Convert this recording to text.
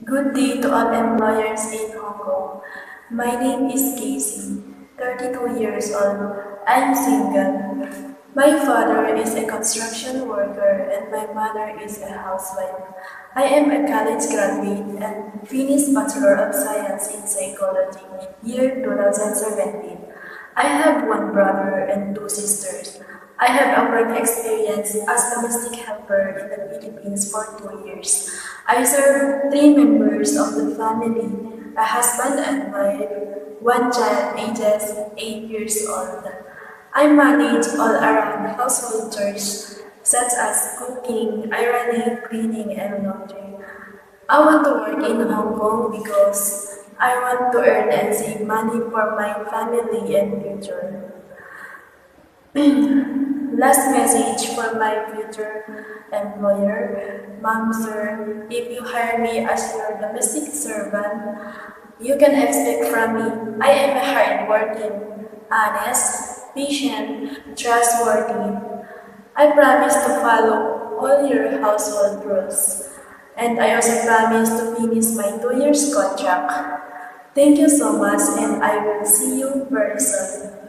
Good day to all employers in Hong Kong. My name is Casey, 32 years old. I'm single. My father is a construction worker and my mother is a housewife. I am a college graduate and finished Bachelor of Science in Psychology, year 2017. I have one brother and two sisters. I have a work experience as domestic helper in the Philippines for 2 years. I serve three members of the family, a husband and wife, one child ages 8 years old. I manage all around household chores such as cooking, ironing, cleaning, and laundry. I want to work in Hong Kong because I want to earn and save money for my family and future. Last message for my future employer. Ma'am, sir, if you hire me as your domestic servant, you can expect from me I am a hardworking, honest, patient, trustworthy. I promise to follow all your household rules. And I also promise to finish my 2 years contract. Thank you so much and I will see you very soon.